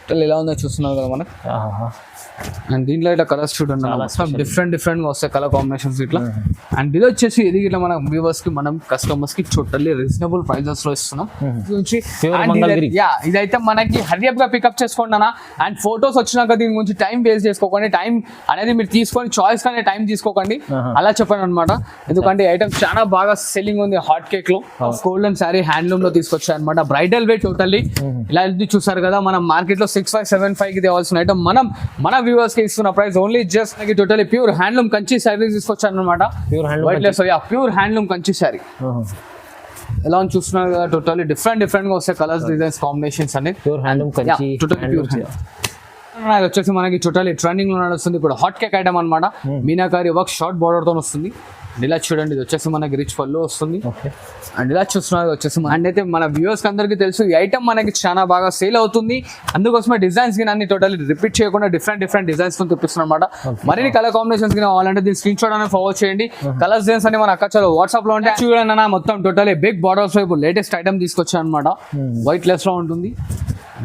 Total ఎలా ఉందో చూస్తున్నారు కదా మనకు. అండ్ దీంట్లో ఇట్లా కలర్స్ చూడండి మొత్తం డిఫరెంట్ గా వస్తాయి కలర్ కాంబినేషన్స్ ఇట్లా. అండ్ ఇది వచ్చేసి ఇది ఇట్లా మన వ్యూవర్స్ కి మనం కస్టమర్స్ కి టోటల్లీ రీజనబుల్ ప్రైజెస్ లో ఇస్తున్నాం. ఇదైతే మనకి హరియప్ గా పికప్ చేసుకోండి అన్న. అండ్ ఫొటోస్ వచ్చినాక దీని గురించి టైం వేస్ట్ చేసుకోకండి. టైం అనేది మీరు తీసుకొని చాయిస్ కానీ టైం తీసుకోకండి అలా చెప్పాను అనమాట. ఎందుకంటే ఐటమ్ చాలా బాగా సెల్లింగ్ ఉంది. హాట్ కేక్ లో గోల్డెన్ శారీ హ్యాండ్లూమ్ లో తీసుకొచ్చాయి అనమాట. బ్రైడల్ వే టోటల్లీ ఇలా చూసారు కదా. మనం మార్కెట్ లో 6575 కి తేవాల్సిన ఐటమ్ మన వ్యూవర్స్ కి ఇస్తున్న ప్రైస్ ఓన్లీ జస్ట్ మనకి totally pure handloom Kanchi sari తీసుకొచ్చాను అనమాట. ప్యూర్ హ్యాండ్లూమ్ కంచి శారీ ఎలా చూస్తున్నారు కదా. టోటలీ డిఫరెంట్ గా వస్తాయి కలర్స్ డిజైన్స్ కాంబినేషన్స్ అన్ని. వచ్చేసి మనకి టోటలీ ట్రెండింగ్ లో నడుస్తుంది ఇప్పుడు హాట్ కేక్ ఐటమ్ అనమాట. మీనాకారి వర్క్ షార్ట్ బార్డర్ తో వస్తుంది. ఇలా చూడండి ఇది వచ్చేసి మనకి రిచ్ పళ్ళు వస్తుంది. అండ్ ఇలా చూస్తున్నారు వచ్చేసి అండ్ అయితే మన వ్యూవర్స్ అందరికీ తెలుసు ఈ ఐటమ్ మనకి చాలా బాగా సేల్ అవుతుంది. అందుకోసమే డిజైన్స్ కి అన్ని టోటల్లీ రిపీట్ చేయకుండా డిఫరెంట్ డిజైన్స్ తో చూపిస్తున్నాం అనమాట. మరిన్ని కలర్ కాంబినేషన్స్ కావాలంటే దీని స్క్రీన్ షాట్ అనేది ఫార్వర్డ్ చేయండి. కలర్స్ డిజైన్స్ అని మన అక్క వాట్సాప్ లో ఉంటే చూడండి అన్న. మొత్తం టోటల్లీ బిగ్ బార్డర్స్ వైపు లేటెస్ట్ ఐటమ్ తీసుకొచ్చాను అనమాట. వైట్ లెస్ లో ఉంటుంది.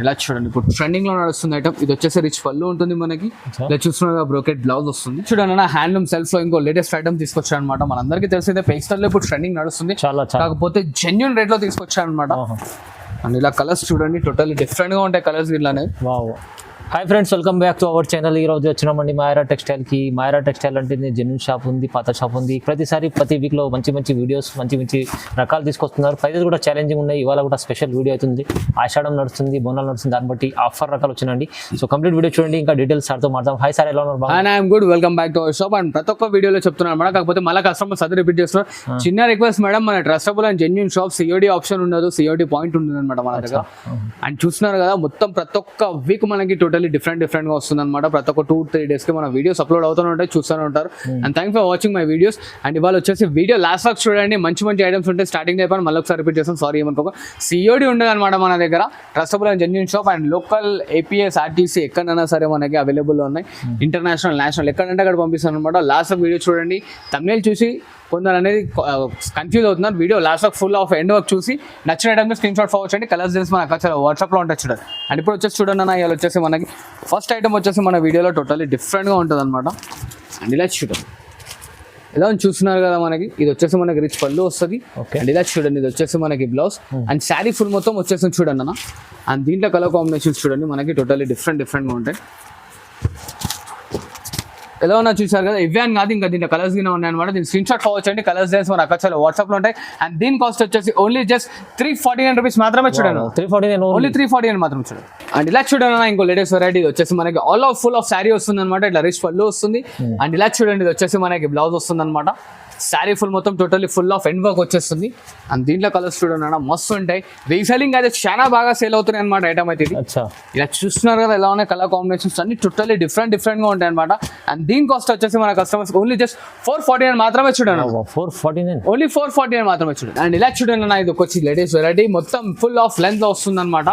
ఇలా చూడండి ఇప్పుడు ట్రెండింగ్ లో నడుస్తుంది ఐటమ్. ఇది వచ్చేసి రిచ్ పళ్ళు ఉంటుంది మనకి. ఇలా చూస్తున్నా బ్రోకెట్ బ్లౌజ్ వస్తుంది. చూడండి అన్న హ్యాండ్లూమ్ సెల్ఫ్ లో ఇంకో లేటెస్ట్ ఐటమ్ తీసుకొచ్చాను అనమాట. మనందరికీ తెలిసిందే పేస్టల్ లో ఇప్పుడు ట్రెండింగ్ నడుస్తుంది. కాకపోతే జెన్యూన్ రేట్ లో తీసుకొచ్చాను అనమాట. అండ్ ఇలా కలర్స్ చూడండి టోటల్లీ డిఫరెంట్ గా ఉంటాయి కలర్స్ ఇలానే. Hi friends, welcome back to our channel. ఈ రోజు వచ్చినామండి మాయరా టెక్స్టైల్కి. మాయరా టెక్స్టైల్ అంటే జెన్యూన్ షాప్ ఉంది, పాత షాప్ ఉంది. ప్రతి వీక్లో మంచి వీడియోస్ మంచి రకాలు తీసుకొస్తున్నారు. ప్రైజెస్ కూడా ఛాలెంజింగ్ ఉన్నాయి. ఇవాళ కూడా స్పెషల్ వీడియో అవుతుంది. ఆషాఢం నడుస్తుంది, బోనాలు నడుస్తుంది, దాన్ని బట్టి ఆఫర్ రకాలు వచ్చినండి. సో కంప్లీట్ వీడియో చూడండి. ఇంకా డీటెయిల్స్ సార్తో మాట్లాడదాం. హాయ్ సార్, ఎలా ఉన్నారు? I'm good. Welcome back to our shop. And ప్రతి ఒక్క వీడియోలో చెప్తున్నాను మేడం. కాకపోతే మళ్ళీ కస్టమర్స్ అది రిపీట్ చేస్తున్నారు. చిన్న రిక్వెస్ట్ మేడం, మన trustable and genuine shop. COD option ఉండదు, సిఓడి పాయింట్ ఉంటుంది అనమాట మన దగ్గర. అండ్ చూస్తున్నారు కదా మొత్తం ప్రతి ఒక్క వీక్ మనకి టోటల్లీ డిఫరెంట్ గా వస్తుంది అనమాట. ప్రతి ఒక్క 2-3 days కి మన వీడియోస్ అప్లోడ్ అవుతూనే ఉంటాయి, చూస్తూనే ఉంటారు. And thank for watching my videos. And ఇవాళ వచ్చేసి వీడియో లాస్ట్ వరకు చూడండి. మంచి ఐటమ్స్ ఉంటాయి. స్టార్టింగ్ అయిపోయి మళ్ళీ ఒకసారి రిపీట్ చేస్తాం, సారీ ఏమనుకో. సిఓడి ఉండదు అనమాట మన దగ్గర. Trustable and genuine shop. And local APS RTC ఎక్కడైనా సరే మనకి అవైలబుల్ ఉన్నాయి. ఇంటర్నేషనల్ నేషనల్ ఎక్కడంటే అక్కడ పంపిస్తాను అనమాట. లాస్ట్ వరకు వీడియో చూడండి. తమిళ చూసి కొందరు అనేది కన్ఫ్యూజ్ అవుతున్నారు. వీడియో లాస్ట్ వరకు ఫుల్ ఆఫ్ ఎండ్ వర్క్ చూసి నచ్చిన ఐటమ్ స్క్రీన్ షాట్ ఫార్వర్డ్ చేయండి. కలర్స్ చేసి మన అక్కడ వాట్సాప్లో ఉంటాయి చూడండి. అండ్ ఇప్పుడు వచ్చేసి చూడండి అన్న, ఇవాళ వచ్చేసి మనకి ఫస్ట్ ఐటమ్ వచ్చేసి మన వీడియోలో టోటల్లీ డిఫరెంట్గా ఉంటుంది అనమాట. అండ్ ఇలా చూడండి ఇలా చూస్తున్నారు కదా మనకి. ఇది వచ్చేసి మనకి రిచ్ పళ్ళు వస్తుంది. అండ్ ఇలా చూడండి ఇది వచ్చేసి మనకి బ్లౌజ్. అండ్ శారీ ఫుల్ మొత్తం వచ్చేసి చూడండి అన్న. అండ్ దీంట్లో కలర్ కాంబినేషన్స్ చూడండి మనకి టోటల్లీ డిఫరెంట్గా ఉంటాయి. ఎలా ఉన్నా చూసారు కదా. ఇవే అని కాదు, ఇంకా దీంట్లో కలర్స్ గా ఉన్నాయి అనమాట. దీని స్క్రీన్ షాట్ ఫార్వర్డ్ చేయండి. కలర్స్ డేస్ మన అక్కడ వాట్సాప్ లో ఉంటాయి. అండ్ దీని కాస్ట్ వచ్చేసి ఓన్లీ జస్ట్ 349 రూపీస్ మాత్రమే చూడండి. 349 ఓన్లీ 349 మాత్రం చూడండి. అండ్ ఇలా చూడండి ఇంకో లేటెస్ట్ వెరైటీ వచ్చేసి మనకి all of full of sari వస్తుంది అనమాట. ఇట్లా రిచ్ పళ్ళు వస్తుంది. అండ్ ఇలా చూడండి ఇది వచ్చేసి మనకి బ్లౌజ్ వస్తుంది అనమాట. శారీ ఫుల్ మొత్తం totally full of end work వచ్చేస్తుంది. అండ్ దీంట్లో కలర్స్ చూడండి అన్న మస్తు ఉంటాయి. రీసెల్లింగ్ అయితే చాలా బాగా సేల్ అవుతున్నాయి అనమాట ఐటమ్ అయితే. ఇలా చూస్తున్నారు కదా ఎలా ఉన్నాయి కలర్ కాంబినేషన్స్ అన్ని టోటల్లీ డిఫరెంట్ గా ఉంటాయి అనమాట. అండ్ దీని కాస్ట్ వచ్చేసి మన కస్టమర్స్ ఓన్లీ జస్ట్ 449 మాత్రమే చూడండి. 449 ఓన్లీ 449 మాత్రమే చూడండి. అండ్ ఇలా చూడండి అన్న, ఇది వచ్చి లేటెస్ట్ వెరైటీ మొత్తం ఫుల్ ఆఫ్ లెంత్ లో వస్తుంది అనమాట.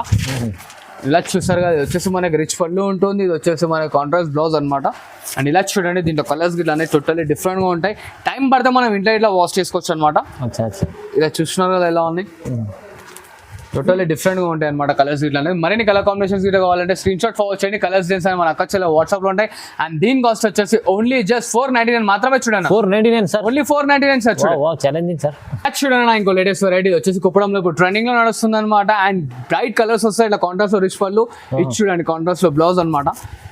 ఇలా చూసారు కదా ఇది వచ్చేసి మనకి రిచ్ పళ్ళు ఉంటుంది. ఇది వచ్చేసి మనకి కాంట్రాస్ట్ బ్లౌజ్ అనమాట. అండ్ ఇలా చూడండి దీంట్లో కలర్స్ గిట్లా అనేది టోటల్లీ డిఫరెంట్ గా ఉంటాయి. టైం పడితే మనం ఇంట్లో ఇట్లా వాష్ చేసుకోవచ్చు అనమాట. ఇలా చూస్తున్నారు కదా ఎలా ఉంది టోటల్లీ డిఫరెంట్ గా ఉంటాయి అనమాట కలర్స్ ఇట్లా. మరిన్ని కలర్ కాంబినేషన్స్ ఇట్లా కావాలంటే స్క్రీన్ షాట్ ఫార్వర్డ్ చేయండి. కలర్స్ డిజైన్స్ అని మన అక్కడ వాట్సాప్ లో ఉంటాయి. అండ్ దీని కాస్ట్ వచ్చేసి ఓన్లీ జస్ట్ 499 మాత్రమే చూడండి. 499 sir, only 499 sir. Challenging sir. చూడండి ఇంకో లేటెస్ట్ వెరైటీ వచ్చేసి కుప్పడంలో ఇప్పుడు ట్రెండింగ్ లో నడుస్తుంది అనమాట. అండ్ బ్రైట్ కలర్స్ వస్తాయి ఇట్లా కాంట్రాస్ట్ లో రిచ్ పళ్ళు. ఇది చూడండి కాంట్రాస్ట్ లో బ్లౌజ్ అనమాట.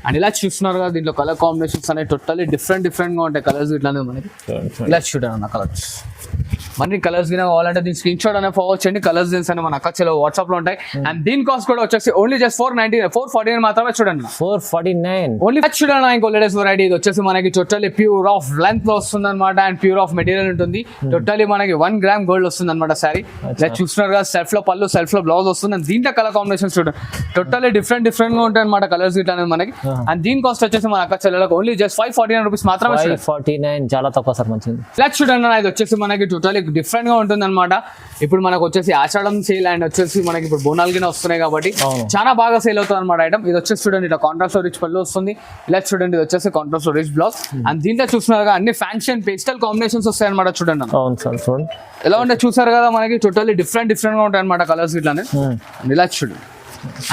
అండ్ ఇలా చూస్తున్నారు కదా దీంట్లో కలర్ కాంబినేషన్స్ అనేవి టోటల్లీ డిఫరెంట్ గా ఉంటాయి కలర్స్ ఇట్లా మనకి. ఇలా చూడండి అన్న కలర్స్. మరి కలర్స్ కావాలంటే దీని స్క్రీన్ షాట్ అనేది ఫార్వర్డ్ చేయండి. కలర్స్ డిజైన్స్ అని మన అక్కడ వాట్సాప్ లో ఉంటాయి. అండ్ దీని కాస్ట్ కూడా వచ్చేసి ఓన్లీ జస్ట్ 449 మాత్రమే చూడండి. 449 ఓన్లీ. చూడండి ఇంకో లేటెస్ట్ వెరైటీ ఇది వచ్చేసి మనకి టోటల్లీ ప్యూర్ ఆఫ్ లెంత్ లో వస్తుంది అనమాట. అండ్ ప్యూర్ ఆఫ్ మెటీరియల్ ఉంటుంది. టోటల్లీ మనకి 1 గ్రామ్ గోల్డ్ వస్తుంది అనమాట శారీ. ఇలా చూస్తున్నారు కదా సెల్ఫ్ లో పళ్ళు, సెల్ఫ్ లో బ్లౌజ్ వస్తుంది. అండ్ దీంట్లో కలర్ కాంబినేషన్స్ చూడండి టోటల్లీ డిఫరెంట్ గా ఉంటాయి అనమాట కలర్స్ ఇట్లా అనేది మనకి. అండ్ దీని కాస్ట్ వచ్చేసి మన అక్క చెల్లెలకు ఓన్లీ జస్ట్ 549 రూపీస్ మాత్రమే. 549 చాలా తక్కువ సార్, మంచిది. ఇలా చూడండి ఇది వచ్చేసి మనకి టోటల్లీ డిఫరెంట్ గా ఉంటుంది అనమాట. ఇప్పుడు మనకు వచ్చేసి ఆషాఢం సేల్ అండ్ వచ్చేసి మనకి ఇప్పుడు బోనాలు గిన వస్తున్నాయి కాబట్టి చాలా బాగా సేల్ అవుతుంది అనమాట ఐటమ్. ఇది వచ్చేసి చూడండి ఇట్లా కాంట్రాస్ట్ రిచ్ పళ్ళు వస్తుంది. ఇలా చూడండి ఇది వచ్చేసి కాంట్రాస్ట్ రిచ్ బ్లౌజ్. అండ్ దీంట్లో చూస్తున్నారు అన్ని ఫ్యాన్సీ అండ్ పేస్టల్ కాంబినేషన్స్ వస్తాయి అనమాట. చూడండి ఎలా ఉంటే చూసారు కదా మనకి టోటల్లీ డిఫరెంట్ గా ఉంటాయి అనమాట కలర్స్ ఇట్లానే. ఇలా చూడండి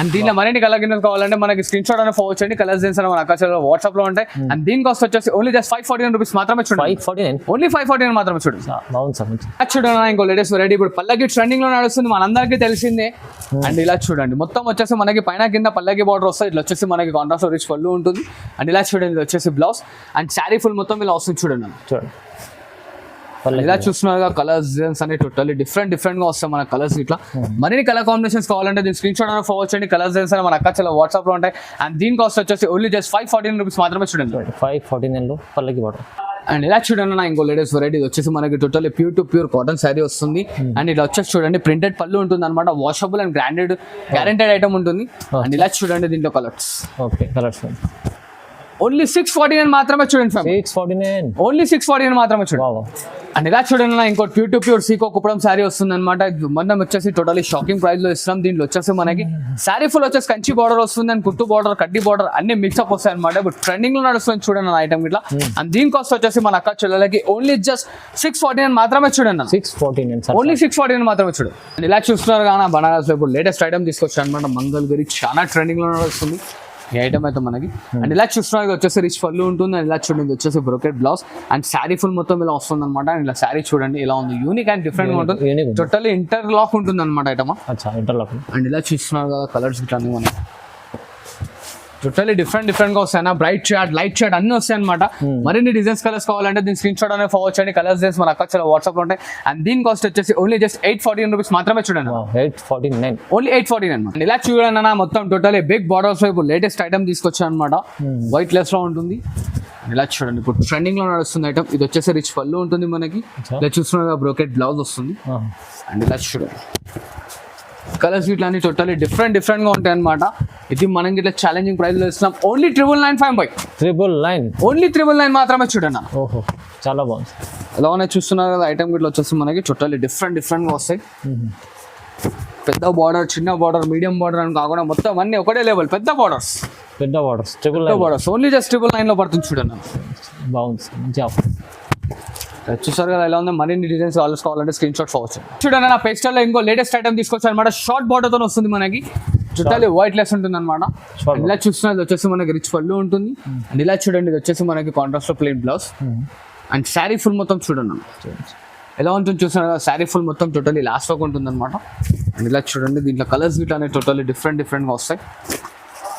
అండ్ దీనిలో మరిన్ని కలర్ గిన్నెలు కావాలంటే మనకి స్క్రీన్ షాట్ అనేది ఫార్వర్డ్ చేయండి. కలర్స్ డిజైన్స్ మన అకాచలో వాట్సాప్ లో ఉంటాయి. అండ్ దీని కాస్ట్ వచ్చేసి ఓన్లీ జస్ట్ 549 రూపీస్ మాత్రమే చూడండి. 549 ఓన్లీ 549 మాత్రమే చూడండి. బాగుంది సార్ మంచి. చూడండి ఇంకో లేటెస్ట్ వెరైటీ ఇప్పుడు పల్లకి ట్రెండింగ్ లో నడుస్తుంది, మనందరికీ తెలిసిందే. అండ్ ఇలా చూడండి మొత్తం వచ్చేసి మనకి పైన కింద పల్లకి బార్డర్ వస్తుంది. ఇట్లా వచ్చేసి మనకి కాంట్రాస్ట్ రిచ్ పళ్ళు ఉంటుంది. అండ్ ఇలా చూడండి ఇది వచ్చేసి బ్లౌజ్ అండ్ శారీ ఫుల్ మొత్తం ఇలా వస్తుంది చూడండి. ఇలా చూస్తున్నారు కలర్స్ డిజైన్స్ అనే టోటల్లీ డిఫరెంట్ గా వస్తాయి మన కలర్స్. ఇట్లా మరిన్ని కలర్ కాంబినేషన్స్ కావాలంటే దీని స్క్రీన్ షాట్ ఫార్వర్డ్ చేయండి. కలర్స్ డిజైన్స్ అని మన అకాచలో వాట్సాప్ లో ఉంటాయి. అండ్ దీని కాస్ట్ వచ్చేసి ఓన్లీ జస్ట్ 549 రూపీస్ మాత్రమే చూడండి. 549 లో పల్లకి బార్డర్. అండ్ ఇలా చూడండి ఇంకో లేటెస్ట్ వెరైటీ వచ్చేసి మనకి total pure to pure cotton sari వస్తుంది. అండ్ ఇలా వచ్చేసి చూడండి ప్రింటెడ్ పళ్ళు ఉంటుంది అనమాట. వాషబుల్ అండ్ గ్యారెంటెడ్ ఐటమ్ ఉంటుంది. అండ్ ఇలా చూడండి దీంట్లో కలర్స్. ఓకే కలర్స్ ఓన్లీ 649 మాత్రమే చూడండి. 649 ఓన్లీ 649 మాత్రమే చూడండి. అండ్ ఇలా చూడండి ఇంకో ప్యూర్ టు ప్యూర్ సీకో కుప్పడం శారీ వస్తుంది అనమాట. మనం వచ్చేసి టోటలీ షాకింగ్ ప్రైస్ లో ఇస్తున్నాం. దీంట్లో వచ్చేసి మనకి శారీ ఫుల్ వచ్చేసి కంచి బార్డర్ వస్తుంది అండ్ కుట్టు బార్డర్ కడ్డీ బార్డర్ అన్ని మిక్స్అప్ వస్తాయి అనమాట. ఇప్పుడు ట్రెండింగ్ లో నడుస్తుంది చూడండి ఐటమ్ ఇట్లా. అండ్ దీని కాస్ట్ వచ్చేసి మన అక్క చెల్లెలకి ఓన్లీ జస్ట్ 649 మాత్రమే చూడండి. 649 ఓన్లీ 649 మాత్రమే చూడండి. అండ్ ఇలా చూస్తున్నారు కానీ బనారస్ లో ఇప్పుడు లేటెస్ట్ ఐటమ్ తీసుకొచ్చారు అనమాట. మంగళగిరి చాలా ట్రెండింగ్ లో నడుస్తుంది ఈ ఐటమ్ అయితే మనకి. అండ్ ఇలా చూస్తున్నారు వచ్చేసి రిచ్ పళ్ళు ఉంటుంది. అండ్ ఇలా చూడండి వచ్చేసి brocade blouse and sari full మొత్తం ఇలా వస్తుంది అనమాట. అండ్ ఇలా శారీ చూడండి ఇలా ఉంది, యూనిక్ అండ్ డిఫరెంట్ గా ఉంటుంది. టోటల్లీ ఇంటర్లాక్ ఉంటుంది అనమాట ఐటమ్. ఇంటర్లాక్. అండ్ ఇలా చూస్తున్నారు కదా కలర్స్ ఇట్లా మనకి టోటల్లీ డిఫరెంట్ గా వస్తాయి. బ్రైట్ షార్ట్ లైట్ షార్ట్ అన్ని వస్తాయి అనమాట. మరిన్ని డిజైన్స్ కలర్స్ కావాలంటే దీని స్క్రీన్ షాట్ అనేది ఫార్వర్డ్ చేయండి. కలర్స్ డిజైన్స్ మన అక్కడ వాట్సాప్ లో ఉంటాయి. అండ్ దీని కాస్ట్ వచ్చేసి ఓన్లీ జస్ట్ 849 రూపీస్ మాత్రమే చూడండి. 849 ఓన్లీ 849 అనమాట. ఇలా చూడండి అన్న మొత్తం టోటల్లీ బిగ్ బార్డర్స్ ఇప్పుడు లేటెస్ట్ ఐటమ్ తీసుకొచ్చాను అనమాట. వైట్ లెస్ లో ఉంటుంది. ఇలా చూడండి ఇప్పుడు ట్రెండింగ్ లో నడుస్తుంది ఐటమ్. ఇది వచ్చేసి రిచ్ పళ్ళు ఉంటుంది మనకి. ఇలా చూస్తున్నారు బ్రోకెట్ బ్లౌజ్ వస్తుంది. అండ్ ఇలా చూడండి కలర్స్ ఇట్లా అన్ని టోటల్లీ డిఫరెంట్ గా ఉంటాయి అనమాట. ఇది మనం ఇట్లా ఛాలెంజింగ్ ప్రైస్ లో ఇస్తున్నాం. ఓన్లీ 999 999 ఓన్లీ 999 మాత్రమే చూడండి. ఓహో చాలా బాగుంది. ఎలా ఉన్నాయి చూస్తున్నారు కదా ఐటమ్ ఇట్లా వచ్చేసి మనకి టోటల్లీ డిఫరెంట్ గా వస్తాయి. పెద్ద బార్డర్, చిన్న బార్డర్, మీడియం బార్డర్ అని కాకుండా మొత్తం అన్ని ఒకటే లెవెల్ పెద్ద బార్డర్స్ ఓన్లీ జస్ట్ 999 లో పడుతుంది చూడండి. బాగుంది మంచిగా చూసారు కదా ఎలా ఉంది. మరిన్ని డిజైన్స్ ఆల్స్ కావాలంటే స్క్రీన్ షాట్ ఫార్వర్డ్ చూడండి. నా పేస్టల్ లో ఇంకో లేటెస్ట్ ఐటమ్ తీసుకొచ్చాను అనమాట. షార్ట్ బార్డర్ తో వస్తుంది మనకి. చుట్టాలి వైట్ లెస్ ఉంటుంది అనమాట. ఇలా చూస్తున్నది వచ్చేసి మనకి రిచ్ పళ్ళు ఉంటుంది. అండ్ ఇలా చూడండి ఇది వచ్చేసి మనకి కాంట్రాస్ట్ లో plain blouse and sari full మొత్తం చూడండి ఎలా ఉంటుంది చూస్తున్నారు కదా. శారీ ఫుల్ మొత్తం టోటల్లీ లాస్ట్ వరకు ఉంటుంది అనమాట. అండ్ ఇలా చూడండి దీంట్లో కలర్స్ గిట్లా అనేవి టోటల్లీ డిఫరెంట్ గా వస్తాయి.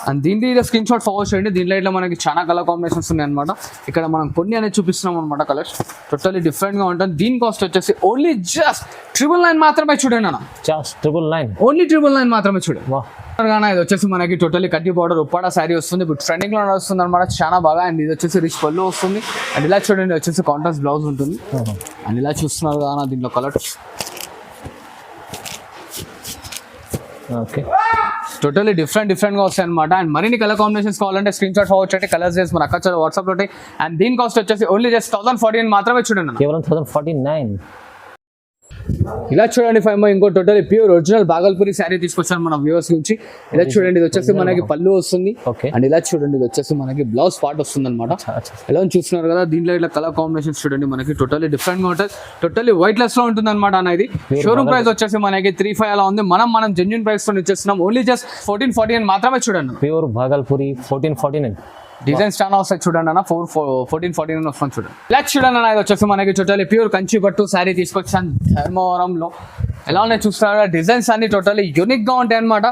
అండ్ దీంట్లో ఇలా స్క్రీన్ షాట్ ఫార్వర్డ్ చేయండి. దీంట్లో ఇట్లా మనకి చాలా కలర్ కాంబినేషన్స్ ఉన్నాయి అనమాట. ఇక్కడ మనం కొన్ని అనేది చూపిస్తున్నాం అనమాట. కలర్స్ టోటల్లీ డిఫరెంట్ గా ఉంటుంది. దీని కాస్ట్ వచ్చేసి ఓన్లీ జస్ట్ 999 మాత్రమే చూడండి అన్న. 999 ఓన్లీ 999 మాత్రమే చూడండి. ఇది వచ్చేసి మనకి టోటల్లీ కడ్డీ బార్డర్ ఉప్పాడ శారీ వస్తుంది. ఇప్పుడు ట్రెండింగ్ లో వస్తుంది అనమాట చాలా బాగా. అండ్ ఇది వచ్చేసి రిచ్ పళ్ళు వస్తుంది. అండ్ ఇలా చూడండి వచ్చేసి కాంట్రాస్ట్ బ్లౌజ్ ఉంటుంది. అండ్ ఇలా చూస్తున్నారు కదా దీంట్లో కలర్స్ ఓకే టోటల్లీ డిఫరెంట్ గా వస్తాయి అనమాట. అండ్ మరిన్ని కలర్ కాంబినేషన్స్ కావాలంటే స్క్రీన్ షాట్ ఫార్వర్డ్ చేయండి. కలర్స్ చేసి మన అక్కడ వాట్సాప్ లో ఉంటాయి. అండ్ దీని కాస్ట్ వచ్చేసి ఓన్లీ జస్ట్ 1049 మాత్రమే చూడండి. కేవలం 1049. ఇలా చూడండి ఇంకో total pure original Bhagalpuri sari తీసుకొచ్చాను మన వ్యూవర్స్ నుంచి. ఇలా చూడండి ఇది వచ్చేసి మనకి పళ్ళు వస్తుంది. అండ్ ఇలా చూడండి ఇది వచ్చేసి మనకి బ్లౌజ్ పార్ట్ వస్తుంది అనమాట. ఎలా చూస్తున్నారు కదా దీంట్లో ఇట్లా కలర్ కాంబినేషన్స్ చూడండి మనకి టోటల్లీ డిఫరెంట్ గా ఉంటుంది. టోటల్లీ వైట్ లెస్ లో ఉంటుంది అనమాట అన్న. ఇది షోరూమ్ ప్రైస్ వచ్చేసి మనకి 35 అలా ఉంది. మనం జెన్యూన్ ప్రైస్ తో ఇచ్చేస్తున్నాం. ఓన్లీ జస్ట్ 1449 మాత్రమే చూడండి. ప్యూర్ బాగల్పూరి 1449. డిజైన్స్ చాలా వస్తాయి చూడండి అన్న. 1449 వస్తుంది చూడండి. ఇలా చూడండి అన్న ఇది వచ్చేసి మనకి టోటల్లీ ప్యూర్ కంచి పట్టు శారీ తీసుకొచ్చాను ధర్మవరంలో. ఎలా ఉన్నాయి చూస్తున్నారు డిజైన్స్ అన్ని టోటల్లీ యూనిక్ గా ఉంటాయి అనమాట.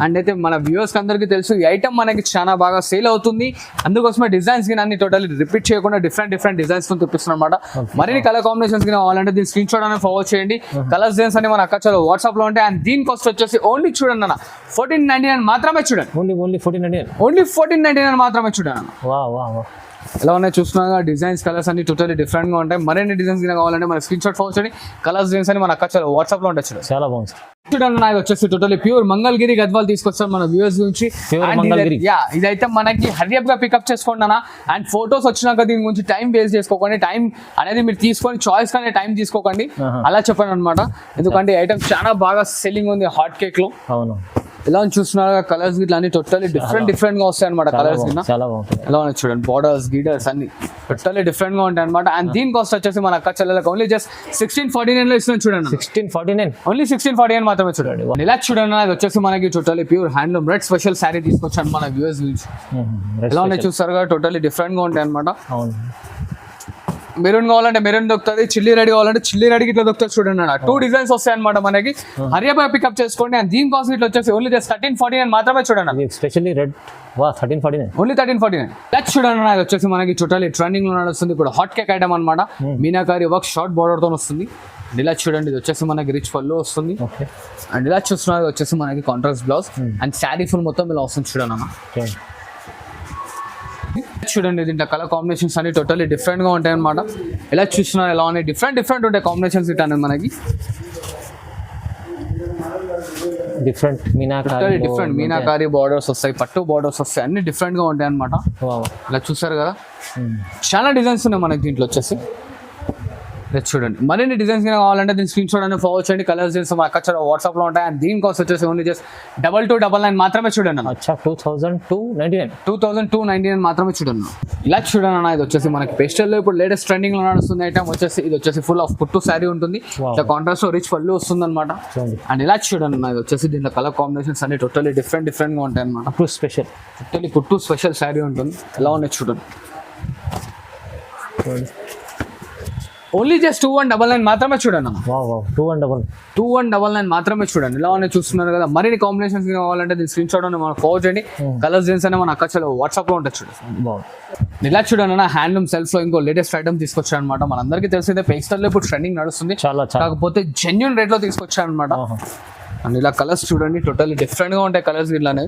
అండ్ అయితే మన వ్యూవర్స్ అందరికీ తెలుసు ఈ ఐటమ్ మనకి చాలా బాగా సేల్ అవుతుంది. అందుకోసమే డిజైన్స్ కి అన్ని టోటల్లీ రిపీట్ చేయకుండా డిఫరెంట్ డిజైన్స్ తో తెప్పిస్తున్నాం అనమాట. మరిన్ని కలర్ కాంబినేషన్స్ కి కావాలంటే దీని స్క్రీన్ షాట్ అనేది ఫార్వర్డ్ చేయండి. కలర్స్ డిజైన్స్ అన్ని మన అక్కడ వాట్సాప్ లో ఉంటాయి. అండ్ దీని కాస్ట్ వచ్చేసి ఓన్లీ చూడండి అన్న 1499 మాత్రమే చూడండి. ఓన్లీ 1499 ఓన్లీ 1499 మాత్రమే చూడండి అన్న. వా ఎలా ఉన్నాయి చూస్తున్నా డిజైన్స్ కలర్స్ అన్ని టోటల్లీ డిఫరెంట్ గా ఉంటాయి. మరిన్ని డిజైన్స్ కావాలంటే మన స్క్రీన్ షాట్ ఫార్వర్డ్ చేయండి. కలర్స్ డిజైన్స్ అని మన అక్కడ వాట్సాప్ లో ఉంటాయి. చాలా బాగుంది చూడండి నాకు వచ్చేసి టోటల్లీ ప్యూర్ మంగళగిరి గద్వాల్ తీసుకొచ్చాను మన వ్యూవర్స్ గురించి. ఇదైతే మనకి హరియప్ గా పికప్ చేసుకోండి అన్న. అండ్ ఫొటోస్ వచ్చినాక దీని గురించి టైం వేస్ట్ చేసుకోకండి. టైం అనేది మీరు తీసుకొని చాయిస్ కానీ టైం తీసుకోకండి అలా చెప్పాను అనమాట. ఎందుకంటే ఐటమ్ చాలా బాగా సెల్లింగ్ ఉంది హాట్ కేక్ లో. అవును ఎలా అని చూస్తున్నారు కలర్స్ గిట్లా అన్ని టోటల్లీ డిఫరెంట్ గా వస్తాయి అనమాట కలర్స్ గిట్లా చాలా బాగుంటుంది. ఎలా ఉన్నాయి చూడండి, బార్డర్స్ గీడర్స్ అన్ని టోటల్లీ డిఫరెంట్ గా ఉంటాయి అనమాట. అండ్ దీని కాస్ట్ వచ్చేసి మన అక్క చెల్లెలకు ఓన్లీ జస్ట్ 1649 లో ఇస్తున్నాం చూడండి. 1649 ఓన్లీ 1649 మాత్రమే చూడండి. ఇలా చూడండి అది వచ్చేసి మనకి totally pure handloom red special sari తీసుకొచ్చాను మన వ్యూవర్స్ నుంచి. ఎలా ఉన్నాయి చూస్తారు కదా, టోటల్లీ డిఫరెంట్ గా ఉంటాయి అనమాట. అవును, మెరూన్ కావాలంటే మెరూన్ దొరుకుతుంది, చిల్లీ రెడీ కావాలంటే చిల్లీ రెడీకి ఇట్లా దొరుకుతుంది చూడండి అన్న. 2 డిజైన్స్ వస్తాయి అనమాట మనకి. హరియా పికప్ చేసుకోండి. అండ్ దీని కాస్ట్ ఇట్లా వచ్చేసి ఓన్లీ జస్ట్ 1349 మాత్రమే చూడండి. Specially red 1349 only 1349. లెట్స్ చూడండి అది వచ్చేసి మనకి టోటల్లీ ట్రెండింగ్ లో నడుస్తుంది ఇప్పుడు హాట్ కేక్ ఐటమ్ అనమాట. మీనాకారి వర్క్ షార్ట్ బార్డర్ తో వస్తుంది. ఇలా చూడండి ఇది వచ్చేసి మనకి రిచ్ పళ్ళు వస్తుంది. అండ్ ఇలా చూస్తున్నారు వచ్చేసి మనకి contrast blouse and sari full మొత్తం ఇలా వస్తుంది చూడండి అన్న. చూడండి దీంట్లో కలర్ కాంబినేషన్స్ అన్ని టోటల్లీ డిఫరెంట్ గా ఉంటాయి అనమాట. ఎలా చూస్తున్నారు ఎలా ఉన్నాయి డిఫరెంట్ ఉంటాయి కాంబినేషన్స్ ఇట్ అనేది మనకి డిఫరెంట్ మీనాకారి బార్డర్స్ వస్తాయి, పట్టు బార్డర్స్ వస్తాయి, అన్ని డిఫరెంట్ గా ఉంటాయి అనమాట. ఇలా చూసారు కదా, చాలా డిజైన్స్ ఉన్నాయి మనకి దీంట్లో వచ్చేసి. చూడండి మరిన్ని డిజైన్స్ కావాలంటే దీని స్క్రీన్ షాట్ అనేది ఫార్వర్డ్ చేయండి. కలర్స్ చేసి మా అక్కడ వాట్సాప్ లో ఉంటాయి. అండ్ దీని కాస్ట్ వచ్చేసి ఓన్లీ జస్ట్ 2299 మాత్రమే చూడండి. 2299 మాత్రమే చూడండి. ఇలా చూడండి అన్న ఇది వచ్చేసి మనకి పేస్టల్ లో ఇప్పుడు లేటెస్ట్ ట్రెండింగ్ లో నడుస్తుంది ఐటమ్ వచ్చేసి. ఇది వచ్చేసి ఫుల్ ఆఫ్ పుట్టు శారీ ఉంటుంది, ఇట్లా కాంట్రాస్ట్ లో రిచ్ పళ్ళు వస్తుంది అనమాట. అండ్ ఇలా చూడండి అన్న ఇది వచ్చేసి దీంట్లో కలర్ కాంబినేషన్స్ అన్ని టోటల్లీ డిఫరెంట్ గా ఉంటాయి అనమాట. టోటల్లీ పుట్టు స్పెషల్ శారీ ఉంటుంది. ఎలా ఉన్నాయి చూడండి. ఓన్లీ జస్ట్ 2199 మాత్రమే చూడండి. 2199 మాత్రమే చూడండి. ఇలా ఉన్నాయి చూస్తున్నారు కదా. మరిన్ని కాంబినేషన్స్ కావాలంటే దీని స్క్రీన్ షాట్ మనం ఫార్వర్డ్ చేయండి. కలర్స్ డిజైన్స్ అనే మన అక్కడ వాట్సాప్ లో ఉంటుంది చూడండి. ఇలా చూడండి అన్న హ్యాండ్లూమ్ సెల్ఫ్ లో ఇంకో లేటెస్ట్ ఐటమ్ తీసుకొచ్చాను అనమాట. మనందరికీ తెలిసిందే పేస్టల్ లో ఇప్పుడు ట్రెండింగ్ నడుస్తుంది, కాకపోతే జెన్యున్ రేట్ లో తీసుకొచ్చాను అనమాట. అండ్ ఇలా కలర్స్ చూడండి టోటల్లీ డిఫరెంట్ గా ఉంటాయి కలర్స్ ఇలానే.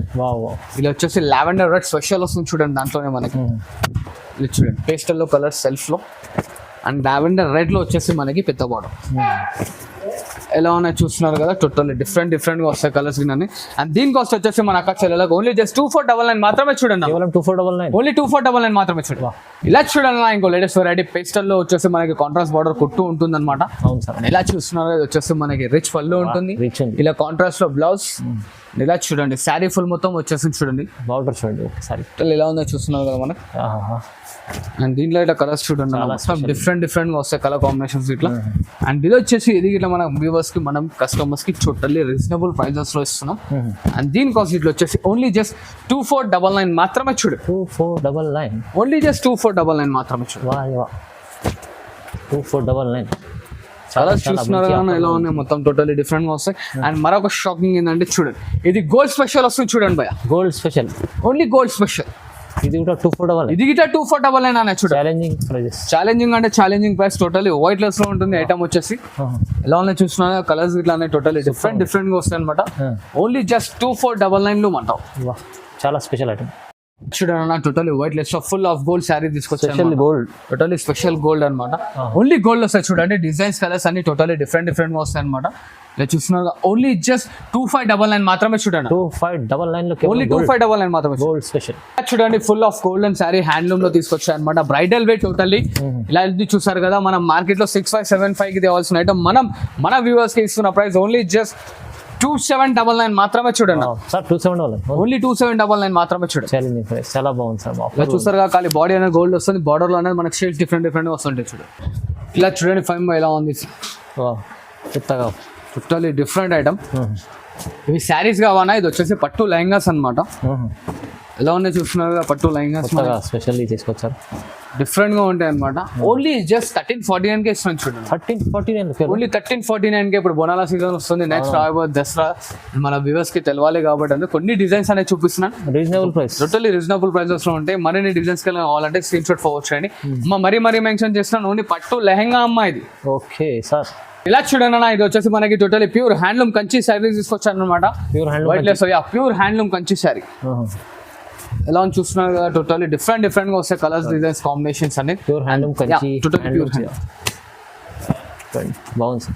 ఇలా వచ్చేసి లావెండర్ రెడ్ స్పెషల్ వస్తుంది చూడండి. దాంట్లోనే మనకి ఇలా చూడండి పేస్టల్ లో కలర్స్ సెల్ఫ్ లో అండ్ లావెండర్ రెడ్ లో వచ్చేసి మనకి పెద్ద బార్డర్. ఎలా ఉన్నాయి చూస్తున్నారు కదా, టోటల్లీ డిఫరెంట్ గా వస్తాయి కలర్స్ గిన్నె. అండ్ దీని కాస్ట్ వచ్చేసి మన అక్క చెల్లెలకు ఓన్లీ జస్ట్ 2499 మాత్రమే చూడండి. ఓన్లీ 2499 మాత్రమే చూడండి. ఇలా చూడండి ఇంకో లేటెస్ట్ వెరైటీ పేస్టల్ లో వచ్చేసి మనకి కాంట్రాస్ట్ బార్డర్ కుట్టు ఉంటుంది అనమాట. ఇలా చూస్తున్నారు ఇది వచ్చేసి మనకి రిచ్ పళ్ళు ఉంటుంది, ఇలా కాంట్రాస్ట్ లో బ్లౌజ్. ఇలా చూడండి శారీ ఫుల్ మొత్తం వచ్చేసి చూడండి బార్డర్ చూడండి ఒకసారి ఎలా ఉందో చూస్తున్నారు కదా మనకి. అండ్ దీంట్లో ఇట్లా కలర్స్ చూడండి మొత్తం డిఫరెంట్ గా వస్తాయి కలర్ కాంబినేషన్స్ ఇట్లా. అండ్ ఇది వచ్చేసి ఇది ఇట్లా మన వ్యూవర్స్ కి మనం కస్టమర్స్ కి టోటల్లీ రీజనబుల్ ప్రైజెస్ లో ఇస్తున్నాం. అండ్ దీని కాస్ట్ ఇట్లా వచ్చేసి ఓన్లీ జస్ట్ 2499 మాత్రమే చూడు. 2499 ఓన్లీ జస్ట్ 2499 మాత్రమే చూడు. 2499 చాలా చూస్తున్నారు కదా ఎలా ఉన్నాయి మొత్తం టోటల్లీ డిఫరెంట్ గా వస్తాయి. అండ్ మరొక షాకింగ్ ఏంటంటే చూడండి ఇది గోల్డ్ స్పెషల్ వస్తుంది చూడండి భయ్య. Gold special only gold special. ఇది కూడా 2499. ఇది గిట్ట 2499 అనే చూడండి. ఛాలెంజింగ్ అంటే challenging price totally white less లో ఉంటుంది ఐటమ్ వచ్చేసి. ఎలా ఉన్నాయి చూస్తున్నా కలర్స్ ఇట్లా టోటల్లీ డిఫరెంట్ గా వస్తాయి అనమాట. ఓన్లీ జస్ట్ 2499 లో అంటాం. చాలా స్పెషల్ ఐటమ్ చూడండి totally white less full of gold sari తీసుకొచ్చాను. గోల్డ్ టోటల్లీ స్పెషల్ గోల్డ్ అనమాట. ఓన్లీ గోల్డ్ వస్తాయి చూడండి. డిజైన్స్ కలర్స్ అన్ని టోటల్లీ డిఫరెంట్ గా వస్తాయి అనమాట. ఇలా చూస్తున్నారు ఓన్లీ జస్ట్ 2599 మాత్రమే చూడండి. 2599 లో ఓన్లీ 2599 మాత్రమే గోల్డ్ స్పెషల్. చూడండి full of golden sari handloom లో తీసుకొచ్చాయి అనమాట. బ్రైడల్ వే టోటల్లీ ఇలా చూసారు కదా. మనం మార్కెట్ లో 6575 కి తేవాల్సిన ఐటమ్ మనం మన వ్యూవర్స్ కి ఇస్తున్న ప్రైస్ ఓన్లీ జస్ట్ 2799 మాత్రమే చూడండి. ఓన్లీ 2799 మాత్రమే చూడండి. చాలా బాగుంది సార్. ఇలా చూసారు కదా ఖాళీ బాడీ అనేది గోల్డ్ వస్తుంది, బార్డర్ లో అనేది మనకి షేడ్స్ డిఫరెంట్ గా వస్తుంటాయి చూడండి. ఇలా చూడండి ఫైన్ ఎలా ఉంది కొత్తగా టోటల్లీ డిఫరెంట్ ఐటమ్. ఇవి శారీస్ కావాలా, ఇది వచ్చేసి పట్టు లెహంగాస్ అనమాట. ఎలా ఉన్నాయి చూస్తున్నారు కదా పట్టు లెహంగాస్ స్పెషల్లీ తీసుకొచ్చారు. డిఫరెంట్ గా ఉంటాయి అనమాట. ఓన్లీ జస్ట్ 1349 కే ఇస్తున్నాను చూడండి. 1349 ఓన్లీ 1349 కే. ఇప్పుడు బోనాల సీజన్ వస్తుంది, నెక్స్ట్ రాబోయే దసరా మన వ్యూవర్స్ కి తెలవాలి కాబట్టి అంటే కొన్ని డిజైన్స్ అనేది చూపిస్తున్నాను. Reasonable price totally reasonable prices లో ఉంటాయి. మరిన్ని డిజైన్స్ కావాలంటే స్క్రీన్ షాట్ ఫార్వర్డ్ చేయండి. మరీ మెన్షన్ చేస్తున్నాను ఓన్లీ పట్టు లెహంగా అమ్మ ఇది. Okay sir. ఇలా చూడండి అన్న ఇది వచ్చేసి మనకి totally pure handloom Kanchi sari తీసుకొచ్చాను అనమాట. Pure handloom Kanchi sari. ఎలా చూస్తున్నారు కదా టోటల్లీ డిఫరెంట్ గా వస్తాయి కలర్స్ డిజైన్స్ కాంబినేషన్స్ అన్ని. ప్యూర్ హ్యాండ్లూమ్ కంచి బాగుంది.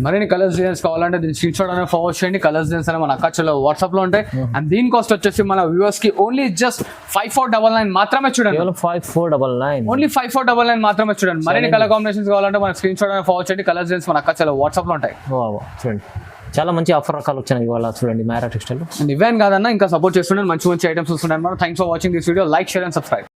మరిన్ని కలర్స్ డిజైన్స్ కావాలంటే దీని స్క్రీన్ షాట్ అనేది ఫార్వర్డ్ చేయండి. కలర్స్ డిజైన్స్ అనేవి మన అక్కచలో వాట్సాప్ లో ఉంటాయి. అండ్ దీని కాస్ట్ వచ్చేసి మన వ్యూవర్స్ కి ఓన్లీ జస్ట్ 5499 మాత్రమే చూడండి. 5499 ఓన్లీ 5499 మాత్రమే చూడండి. మరిన్ని కలర్ కాంబినేషన్స్ కావాలంటే మన స్క్రీన్ షాట్ అనేది ఫార్వర్డ్ చేయండి. కలర్స్ డిజైన్స్ మన అక్కచలో వాట్సాప్ లో ఉంటాయి. చూడండి చాలా మంచి ఆఫర్ రకాలు వచ్చినాయి ఇవాళ చూడండి మైరా టెక్స్టైల్. అండ్ ఇవే కాదన్నా ఇంకా సపోర్ట్ చేస్తుండే మంచి మంచి ఐటమ్స్ వస్తున్నాయి అనమాట. Thanks for watching this video. Like, share and subscribe.